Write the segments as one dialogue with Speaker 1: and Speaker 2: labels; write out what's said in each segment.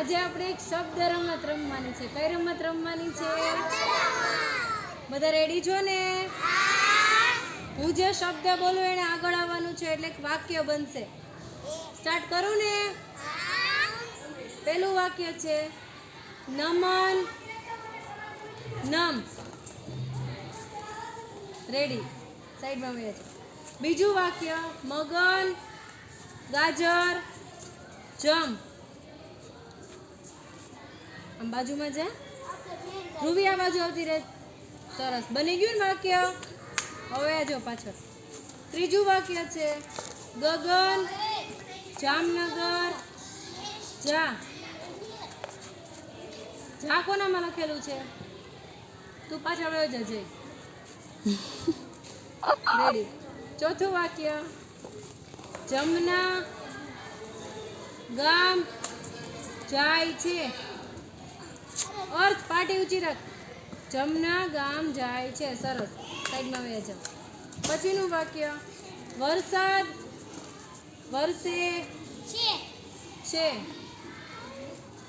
Speaker 1: આજે આપણે એક શબ્દ રમત રમવાની છે. કઈ રમત રમવાની છે? બધા રેડી છો ને? હું જે શબ્દ બોલું એને આગળ આવવાનું છે એટલે એક વાક્ય બનશે. સ્ટાર્ટ કરું ને? પહેલું વાક્ય છે નમન નમ. રેડી, સાઈડમાં મેં છે. બીજું વાક્ય મગન ગાજર જમ. આમ બાજુમાં જા, ધ્રુવી આ બાજુ આવતી રહે. સરસ, બની ગયું ને વાક્ય. હવે જો પાછળ ત્રીજું વાક્ય છે ગગન જામનગર જા. જા કોનામાં લખેલું છે? તું પાછળ વયો જજે. રેડી. ચોથું વાક્ય જમના ગામ જાય છે. અર્થ પાટી ઊંચી રાખ. જમના ગામ જાય છે. સરસ, સાઈડમાં વયા જાઓ. પછીનું વાક્ય વરસાદ વરસે છે.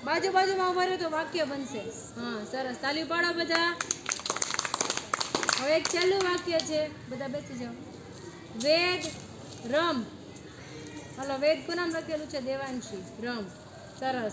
Speaker 1: બાજુ બાજુમાં ઉભા રહ્યો તો વાક્ય બનશે. હા, સરસ, તાલી પાડો બધા. હવે એક છેલ્લું વાક્ય છે, બધા બેસી જાઓ. વેદ રમ. હાલો, વેદ કોનું નામ લખેલું છે? દેવાંશી. રમ. સરસ.